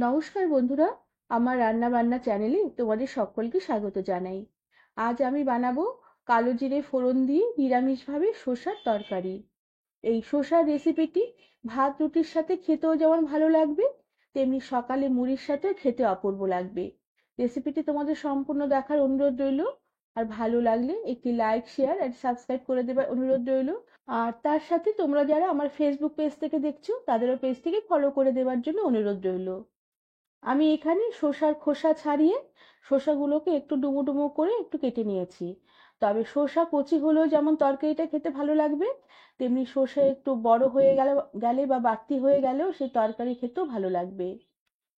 নমস্কার বন্ধুরা, আমার রান্না বান্না চ্যানেলে তোমাদের সকলকে স্বাগত জানাই। আজ আমি বানাবো কালো জিরে ফোড়ন দিয়ে নিরামিষভাবে শসার তরকারি। এই শসার রেসিপিটি ভাত রুটির সাথে খেতেও যেমন ভালো লাগবে, তেমনি সকালে মুড়ির সাথেও খেতে অপূর্ব লাগবে। রেসিপিটি তোমাদের সম্পূর্ণ দেখার অনুরোধ রইল। আর ভালো লাগলে একটি লাইক, শেয়ার আর সাবস্ক্রাইব করে দেবার অনুরোধ রইল। আর তার সাথে তোমরা যারা আমার ফেসবুক পেজ থেকে দেখছো তাদেরও পেজটিকে ফলো করে দেওয়ার জন্য অনুরোধ রইল। আমি এখানে শসার খোসা ছাড়িয়ে শসাগুলোকে একটু ডুমো ডুমো করে একটু কেটে নিয়েছি। তবে শসা কচি হলেও যেমন তরকারিটা খেতে ভালো লাগবে, তেমনি শসা একটু বড় হয়ে গেলে বা বাড়তি হয়ে গেলেও সেই তরকারি খেতেও ভালো লাগবে।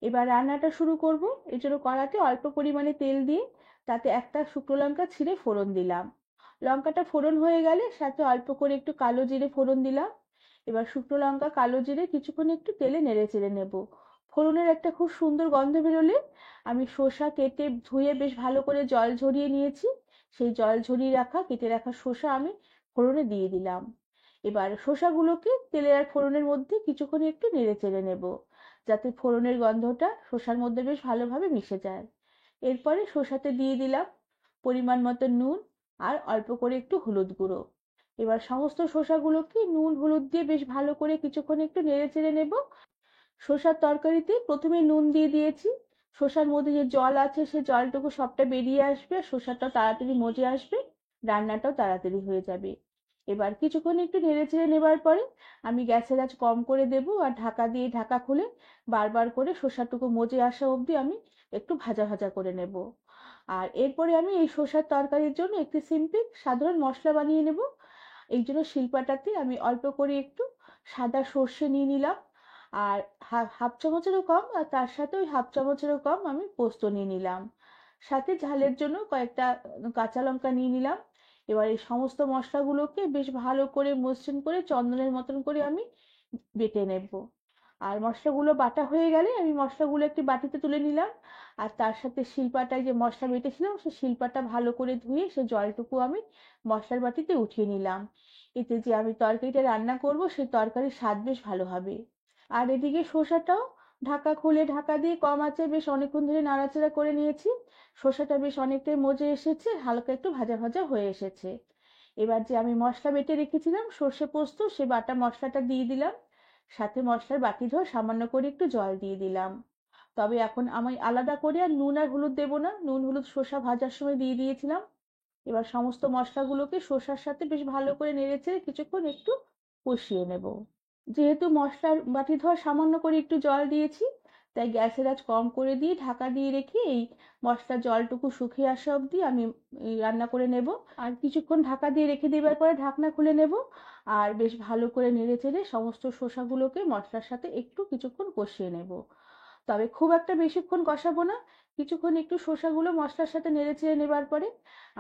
এবার রান্নাটা শুরু করব। এর জন্য কড়াতে অল্প পরিমাণে তেল দিয়ে তাতে একটা শুকনো লঙ্কা ছিঁড়ে ফোড়ন দিলাম। লঙ্কাটা ফোড়ন হয়ে গেলে সাথে অল্প করে একটু কালো জিরে ফোড়ন দিলাম। এবার শুকনো লঙ্কা কালো জিরে কিছুক্ষণ একটু তেলে নেড়ে চেড়ে নেব। ফোড়নের একটা খুব সুন্দর গন্ধ বেরোলে আমি শসা কেটে ধুয়ে বেশ ভালো করে জল ঝরিয়ে নিয়েছি। সেই জল ঝরিয়ে রাখা কেটে রাখা শসা আমি ফোড়নে দিয়ে দিলাম। এবার শসাগুলোকে তেলে আর ফোড়নের মধ্যে কিছুক্ষণ একটু নেড়ে চেড়ে নেব, যাতে ফোড়নের গন্ধটা শসার মধ্যে বেশ ভালোভাবে মিশে যায়। এরপরে শসাতে দিয়ে দিলাম পরিমাণ মতো নুন আর অল্প করে একটু হলুদ গুঁড়ো। এবার সমস্ত শসাগুলোকে নুন হলুদ দিয়ে বেশ ভালো করে কিছুক্ষণ একটু নেড়ে চেড়ে নেব। শসার তরকারিতে প্রথমে নুন দিয়ে দিয়েছি। শসার মধ্যে যে জল আছে সে জলটুকু সবটা বেরিয়ে আসবে, শসাটা তাড়াতাড়ি মজে আসবে, রান্নাটাও তাড়াতাড়ি হয়ে যাবে। এবার কিছুক্ষণ একটু নেড়ে চেড়ে নেবার পরে আমি গ্যাসের আঁচ কম করে দেব আর ঢাকা দিয়ে ঢাকা খুলে বারবার করে শসাটুকু মজে আসা অবধি আমি একটু ভাজা ভাজা করে নেব। আর এরপরে আমি এই শসার তরকারির জন্য একটি সিম্পল সাধারণ মশলা বানিয়ে নেব। এই জন্য শিলপাটাতে আমি অল্প করে একটু সাদা সর্ষে নিয়ে নিলাম। আর হাফ চামচেরও কম, আর তার সাথে ওই হাফ চামচেরও কম আমি পোস্ত নিয়ে নিলাম। সাথে ঝালের জন্য কয়েকটা কাঁচা লঙ্কা নিয়ে নিলাম। এবার এই সমস্ত মশলাগুলোকে বেশ ভালো করে মসৃণ করে চন্দনের মতন করে আমি বেটে নেব। আর মশলাগুলো বাটা হয়ে গেলে আমি মশলাগুলো একটি বাটিতে তুলে নিলাম। আর তার সাথে শিলপাটায় যে মশলা বেটেছিলাম সেই শিলপাটা ভালো করে ধুয়ে সে জলটুকু আমি মশলার বাটিতে উঠিয়ে নিলাম। এতে যে আমি তরকারিটা রান্না করব সেই তরকারির স্বাদ বেশ ভালো হবে। আর এদিকে শসাটাও ঢাকা খুলে ঢাকা দিয়ে কম আঁচে বেশ অনেকক্ষণ ধরে নাড়াচাড়া করে নিয়েছি। শসাটা বেশ অনেকটাই মজে এসেছে, হালকা একটু ভাজা ভাজা হয়ে এসেছে। এবার যে আমি মশলা বেটে রেখেছিলাম সর্ষে পোস্ত, সে বাটা মশলাটা দিয়ে দিলাম। সাথে মশলার বাটি ধোয়া সামান্য করে একটু জল দিয়ে দিলাম। তবে এখন আমি আলাদা করে আর নুন আর হলুদ দেবো না, নুন হলুদ শসা ভাজার সময় দিয়ে দিয়েছিলাম। এবার সমস্ত মশলাগুলোকে শসার সাথে বেশ ভালো করে নেড়েচেড়ে কিছুক্ষণ একটু কষিয়ে নেব। যেহেতু মশলার বাটি ধোয়া সামান্য করে একটু জল দিয়েছি, তাই গ্যাসের আঁচ কম করে দিয়ে ঢাকা দিয়ে রেখে এই মশলার জলটুকু শুকিয়ে আসা অবধি আমি রান্না করে নেব। আর কিছুক্ষণ ঢাকা দিয়ে রেখে দেবার পরে ঢাকনা খুলে নেব। আর বেশ ভালো করে নেড়ে চেড়ে সমস্ত শসাগুলোকে মশলার সাথে একটু কিছুক্ষণ কষিয়ে নেব। তবে খুব একটা বেশিক্ষণ কষাবো না। কিছুক্ষণ একটু শসাগুলো মশলার সাথে নেড়ে চেড়ে নেবার পরে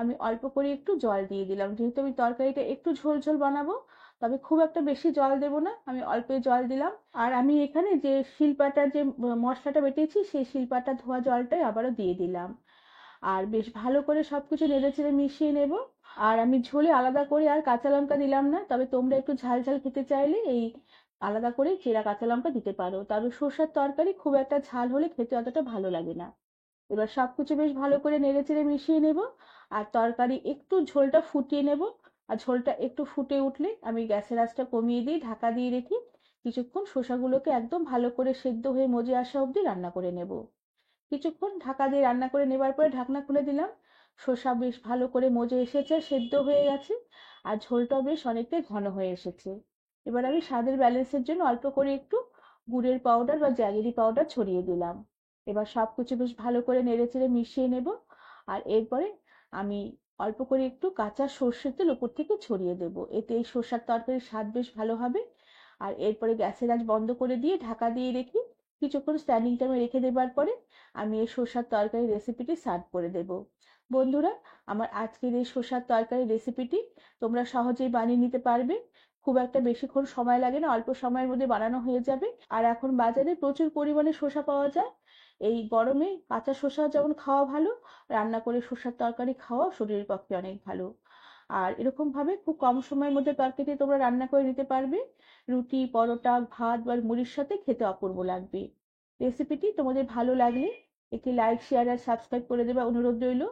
আমি অল্প করে একটু জল দিয়ে দিলাম, যেহেতু আমি তরকারিটা একটু ঝোল ঝোল বানাবো। তবে খুব একটা বেশি জল দেব না, আমি অল্পই জল দিলাম। আর আমি এখানে যে শিলপাটার যে মশলাটা বেটেছি সেই শিলপাটা ধোয়া জলটাই আবারও দিয়ে দিলাম। আর বেশ ভালো করে সবকিছু নেড়েচেড়ে মিশিয়ে নেব। আর আমি ঝোলে আলাদা করে আর কাঁচা লঙ্কা দিলাম না, তবে তোমরা একটু ঝাল ঝাল খেতে চাইলে এই আলাদা করে চেরা কাঁচা লঙ্কা দিতে পারো, তবে সর্ষের তরকারি খুব একটা ঝাল হলে খেতে অতটা ভালো লাগে না। এবার সবকিছু বেশ ভালো করে নেড়েচেড়ে মিশিয়ে নেব। আর তরকারি একটু ঝোলটা ফুটিয়ে নেব। আর ঝোলটা একটু ফুটে উঠলে আমি গ্যাসের আঁচটা কমিয়ে দিয়ে ঢাকা দিয়ে রেখে কিছুক্ষণ শসাগুলোকে একদম ভালো করে সেদ্ধ হয়ে মজে আসা অবধি রান্না করে নেব। কিছুক্ষণ ঢাকা দিয়ে রান্না করে নেবার পরে ঢাকনা খুলে দিলাম। শসা বেশ ভালো করে মজে এসেছে, সেদ্ধ হয়ে গেছে। আর ঝোলটাও বেশ অনেকটাই ঘন হয়ে এসেছে। এবার আমি স্বাদের ব্যালেন্সের জন্য অল্প করে একটু গুড়ের পাউডার বা জ্যাগেরি পাউডার ছড়িয়ে দিলাম। এবার সবকিছু বেশ ভালো করে নেড়েচেড়ে মিশিয়ে নেব। আর এরপরে আমি অল্প করে একটু কাঁচা সর্ষের তেল উপর থেকে ছড়িয়ে দেব, এতে এই শসার তরকারির স্বাদ বেশ ভালো হবে। আর এরপরে গ্যাসের আঁচ বন্ধ করে দিয়ে ঢাকা দিয়ে রেখে কিছুক্ষণ স্ট্যান্ডিং টাইমে রেখে দেবার পরে আমি এই শসার তরকারি রেসিপিটি সার্ভ করে দেব। বন্ধুরা, আমার আজকের এই শসার তরকারি রেসিপিটি তোমরা সহজেই বানিয়ে নিতে পারবে। খুব একটা বেশিক্ষণ সময় লাগে না, অল্প সময়ের মধ্যে বানানো হয়ে যাবে। আর এখন বাজারে প্রচুর পরিমাণে শসা পাওয়া যায়। এই গরমে কাঁচা শসা যেমন খাওয়া ভালো, রান্না করে শসার তরকারি খাওয়া শরীরের পক্ষে অনেক ভালো। আর এরকম ভাবে খুব কম সময়ের মধ্যে তরকারিটি তোমরা রান্না করে নিতে পারবে। রুটি, পরোটা, ভাত বা মুড়ির সাথে খেতে অপূর্ব লাগবে। রেসিপিটি তোমাদের ভালো লাগলে একটি লাইক, শেয়ার আর সাবস্ক্রাইব করে দেবে অনুরোধ রইল।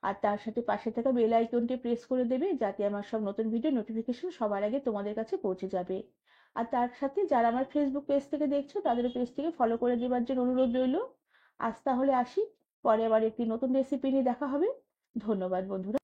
আর তার সাথে পাশে থাকা বেল আইকনটি প্রেস করে দেবে, যাতে আমার সব নতুন ভিডিও নোটিফিকেশন সবার আগে তোমাদের কাছে পৌঁছে যাবে। আর তার সাথে যারা আমার ফেসবুক পেজ থেকে দেখছো তাদেরও পেজটিকে ফলো করে দেওয়ার জন্য অনুরোধ রইল। আজ তাহলে আসি, পরে আবার একটি নতুন রেসিপি নিয়ে দেখা হবে। ধন্যবাদ বন্ধুরা।